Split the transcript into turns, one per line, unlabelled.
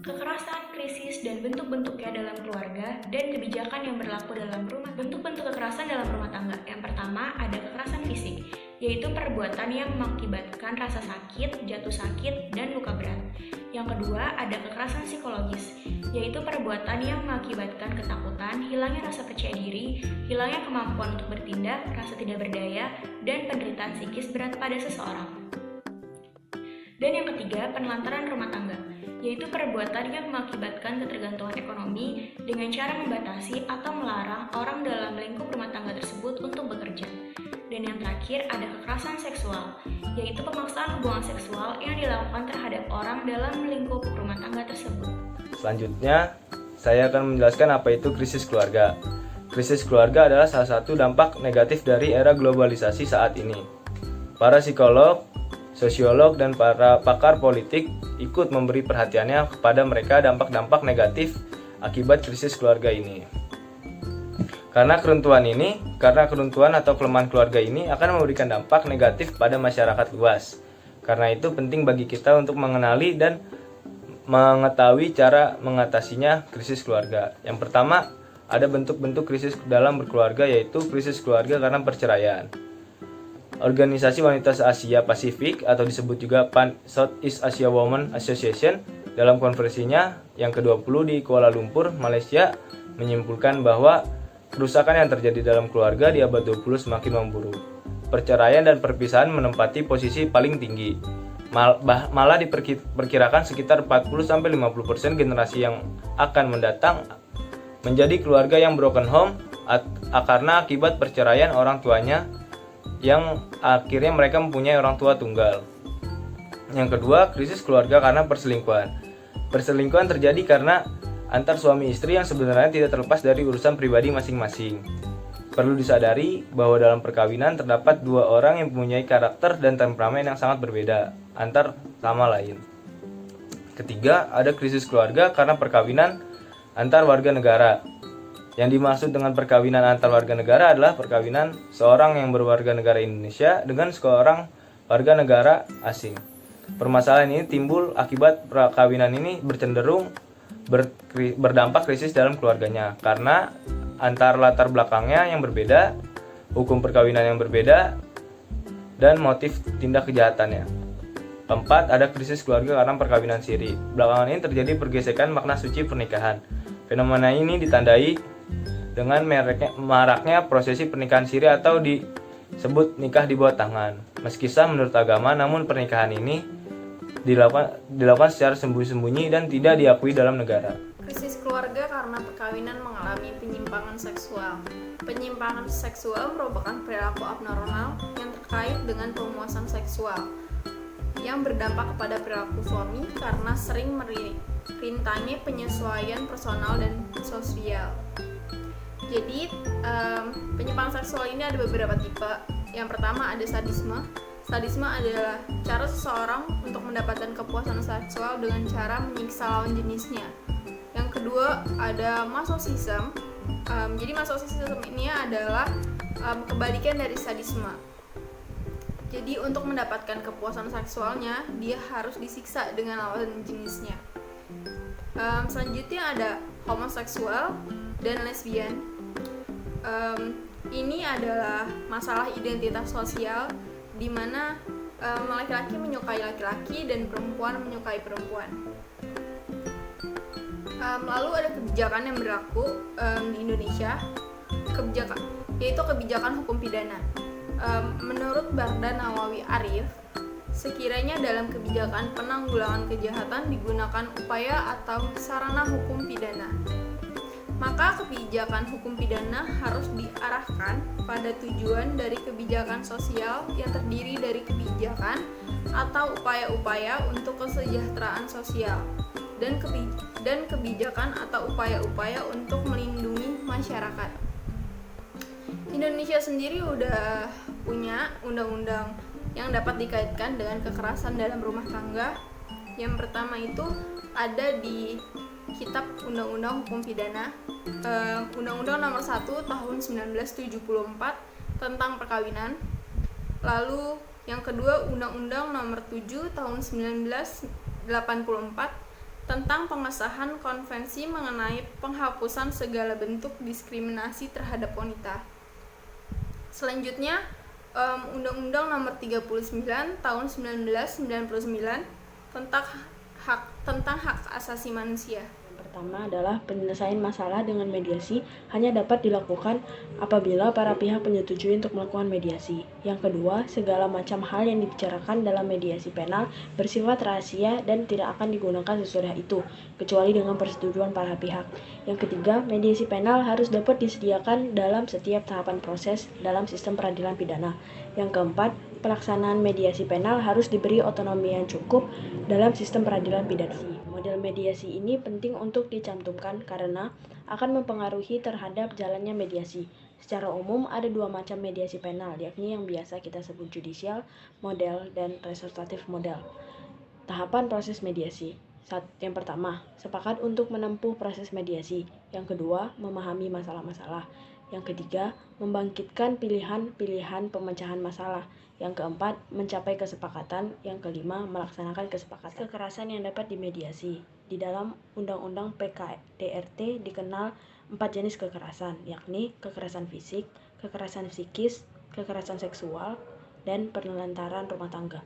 Kekerasan, krisis, dan bentuk-bentuknya dalam keluarga dan kebijakan yang berlaku dalam rumah. Bentuk-bentuk kekerasan dalam rumah tangga. Yang pertama, ada kekerasan fisik, yaitu perbuatan yang mengakibatkan rasa sakit, jatuh sakit, dan luka berat. Yang kedua, ada kekerasan psikologis, yaitu perbuatan yang mengakibatkan ketakutan, hilangnya rasa percaya diri, hilangnya kemampuan untuk bertindak, rasa tidak berdaya, dan penderitaan psikis berat pada seseorang. Dan yang ketiga, penelantaran rumah tangga, yaitu perbuatan yang mengakibatkan ketergantungan ekonomi dengan cara membatasi atau melarang orang dalam lingkup rumah tangga tersebut untuk bekerja. Dan yang terakhir, ada kekerasan seksual, yaitu pemaksaan hubungan seksual yang dilakukan terhadap orang dalam lingkup rumah tangga tersebut.
Selanjutnya, saya akan menjelaskan apa itu krisis keluarga. Krisis keluarga adalah salah satu dampak negatif dari era globalisasi saat ini. Para psikolog, sosiolog, dan para pakar politik ikut memberi perhatiannya kepada mereka dampak-dampak negatif akibat krisis keluarga ini. Karena keruntuhan atau kelemahan keluarga ini akan memberikan dampak negatif pada masyarakat luas. Karena itu penting bagi kita untuk mengenali dan mengetahui cara mengatasinya krisis keluarga. Yang pertama, ada bentuk-bentuk krisis dalam berkeluarga, yaitu krisis keluarga karena perceraian. Organisasi Wanita Asia Pasifik atau disebut juga PAN Southeast Asia Women Association dalam konferensinya yang ke-20 di Kuala Lumpur, Malaysia menyimpulkan bahwa kerusakan yang terjadi dalam keluarga di abad 20 semakin memburuk. Perceraian dan perpisahan menempati posisi paling tinggi. Malah diperkirakan sekitar 40-50% generasi yang akan mendatang menjadi keluarga yang broken home karena akibat perceraian orang tuanya yang akhirnya mereka mempunyai orang tua tunggal. Yang kedua, krisis keluarga karena perselingkuhan. Perselingkuhan terjadi karena antar suami istri yang sebenarnya tidak terlepas dari urusan pribadi masing-masing. Perlu disadari bahwa dalam perkawinan terdapat dua orang yang mempunyai karakter dan temperamen yang sangat berbeda antar sama lain. Ketiga, ada krisis keluarga karena perkawinan antar warga negara. Yang dimaksud dengan perkawinan antar warga negara adalah perkawinan seorang yang berwarga negara Indonesia dengan seorang warga negara asing. Permasalahan ini timbul akibat perkawinan ini bercenderung berdampak krisis dalam keluarganya karena antar latar belakangnya yang berbeda, hukum perkawinan yang berbeda, dan motif tindak kejahatannya. Keempat, ada krisis keluarga karena perkawinan siri. Belakangan ini terjadi pergesekan makna suci pernikahan. Fenomena ini ditandai dengan maraknya prosesi pernikahan siri atau disebut nikah di bawah tangan. Meski sah menurut agama, namun pernikahan ini dilakukan secara sembunyi-sembunyi dan tidak diakui dalam negara.
Krisis keluarga karena perkawinan mengalami penyimpangan seksual. Penyimpangan seksual merupakan perilaku abnormal yang terkait dengan pemuasan seksual yang berdampak kepada perilaku suami karena sering merintangi penyesuaian personal dan sosial. Jadi, penyimpangan seksual ini ada beberapa tipe. Yang pertama ada sadisme. Sadisme adalah cara seseorang untuk mendapatkan kepuasan seksual dengan cara menyiksa lawan jenisnya. Yang kedua ada masochism. Jadi masochism ini adalah kebalikan dari sadisme. Jadi untuk mendapatkan kepuasan seksualnya, dia harus disiksa dengan lawan jenisnya. Selanjutnya ada homoseksual dan lesbian. Ini adalah masalah identitas sosial di mana laki-laki menyukai laki-laki dan perempuan menyukai perempuan. Lalu ada kebijakan yang berlaku di Indonesia, yaitu kebijakan hukum pidana. Menurut Barda Nawawi Arif, sekiranya dalam kebijakan penanggulangan kejahatan digunakan upaya atau sarana hukum pidana, maka kebijakan hukum pidana harus diarahkan pada tujuan dari kebijakan sosial yang terdiri dari kebijakan atau upaya-upaya untuk kesejahteraan sosial dan kebijakan atau upaya-upaya untuk melindungi masyarakat. Indonesia sendiri udah punya undang-undang yang dapat dikaitkan dengan kekerasan dalam rumah tangga. Yang pertama itu ada di Kitab Undang-Undang Hukum Pidana, Undang-Undang Nomor 1 Tahun 1974 tentang perkawinan. Lalu yang kedua Undang-Undang Nomor 7 Tahun 1984 tentang pengesahan konvensi mengenai penghapusan segala bentuk diskriminasi terhadap wanita. Selanjutnya, Undang-Undang Nomor 39 Tahun 1999 tentang hak asasi manusia.
Pertama adalah penyelesaian masalah dengan mediasi hanya dapat dilakukan apabila para pihak menyetujui untuk melakukan mediasi. Yang kedua, segala macam hal yang dibicarakan dalam mediasi penal bersifat rahasia dan tidak akan digunakan sesudah itu, kecuali dengan persetujuan para pihak. Yang ketiga, mediasi penal harus dapat disediakan dalam setiap tahapan proses dalam sistem peradilan pidana. Yang keempat, pelaksanaan mediasi penal harus diberi otonomi yang cukup dalam sistem peradilan pidana. Model mediasi ini penting untuk dicantumkan karena akan mempengaruhi terhadap jalannya mediasi. Secara umum ada dua macam mediasi penal, yakni yang biasa kita sebut judicial model dan restoratif model. Tahapan proses mediasi. Yang pertama, sepakat untuk menempuh proses mediasi. Yang kedua, memahami masalah-masalah. Yang ketiga, membangkitkan pilihan-pilihan pemecahan masalah. Yang keempat, mencapai kesepakatan. Yang kelima, melaksanakan kesepakatan. Kekerasan yang dapat dimediasi. Di dalam Undang-Undang PKDRT dikenal 4 jenis kekerasan, yakni kekerasan fisik, kekerasan psikis, kekerasan seksual, dan penelantaran rumah tangga.